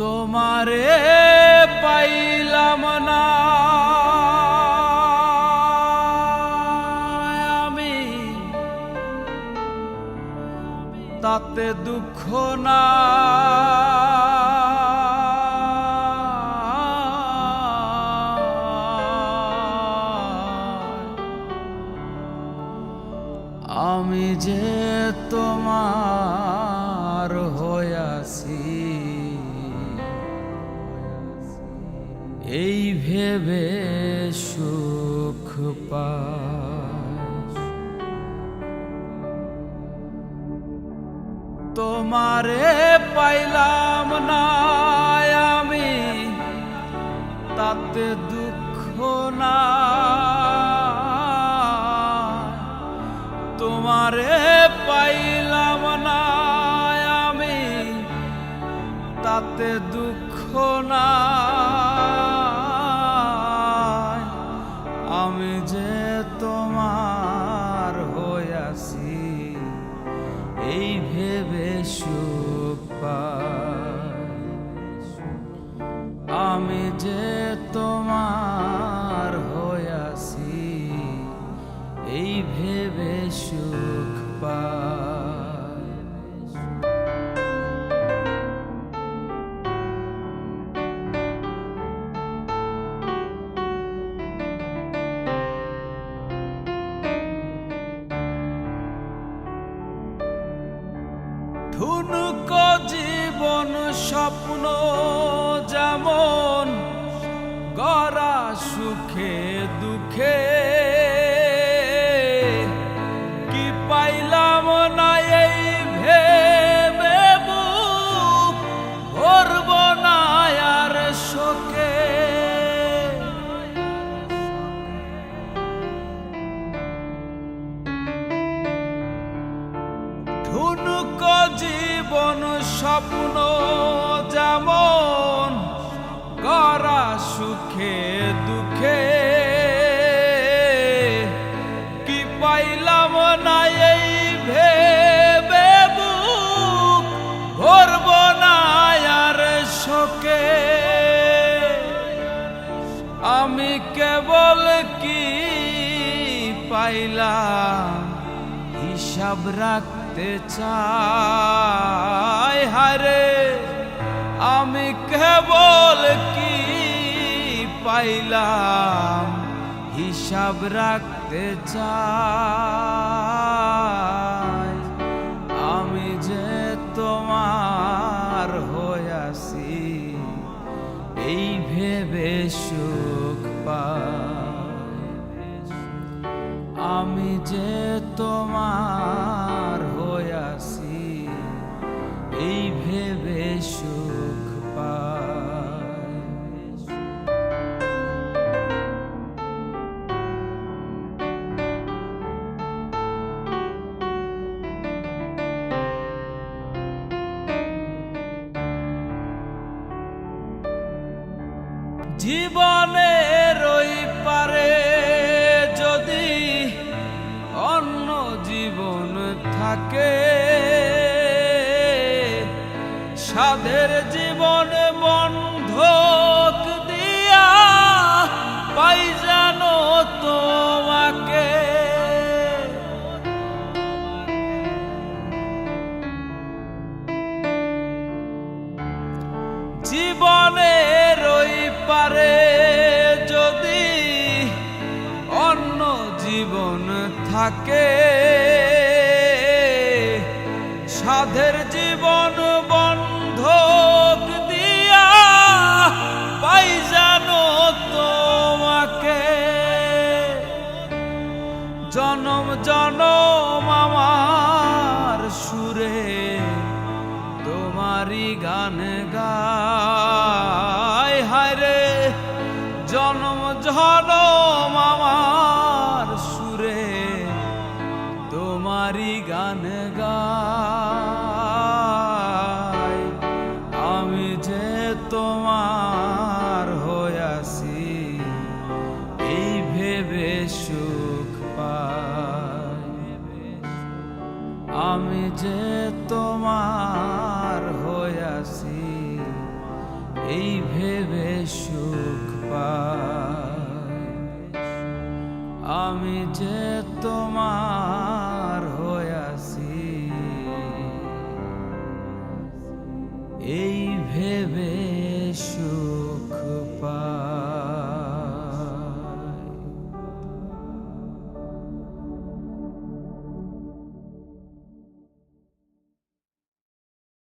তোমারে পাইলাম না আমি, তাতে দুঃখ না। আমি যে তোমার হইয়াছি এই ভেবে সুখ পাই। তোমারে পাইলাম না আমি, তাতে দুঃখ না। তোমারে পাইলাম না আমি, তাতে দুঃখ না। আমি যে তোমার হইয়াছি এই ভেবে সুখ পাই। আমি যে তোমার হইয়াছি এই ভেবে সুখ পাই। ঠুনক জীবন স্বপ্ন যেমন গড়া সুখে দুঃখে, কি পাইলাম না এই ভেবে বুক ভরব না আর শোকে। ঠুনক জীবন স্বপ্ন যেমন গড়া সুখে দুঃখে, কি পাইলাম না এই ভেবে বুক ভরব না আর শোকে। আমি কেবল কি পাইলাম হিসাব রাখতে চাই। হারে আমি কেবল কি পাইলাম হিসাব রাখতে চাই। আমি যে তোমার হইয়াছি এই ভেবে সুখ পাই। আমি যে তোমার হইয়াছি এই ভেবে সুখ পাই। জীবনের ওই পারে যদি অন্য জীবন থাকে, সাধের জীবন বন্ধক দিয়া পাই জানো তোমাকে। জীবনের ওই পারে যদি অন্য জীবন থাকে, সাধের জীবন বন্ধক দিয়া পাই জানো তোমাকে। জনম জনম আমার সুরে তোমারই গান গায়। হায়রে জনম জনম আমার সুরে তোমারই গান গায়। আমি যে তোমার হইয়াছি এই ভেবে সুখ পাই। আমি যে তোমার হইয়াছি এই ভেবে সুখ পাই। আমি যে তোমার হইয়াছি এই ভেবে সুখ পাই।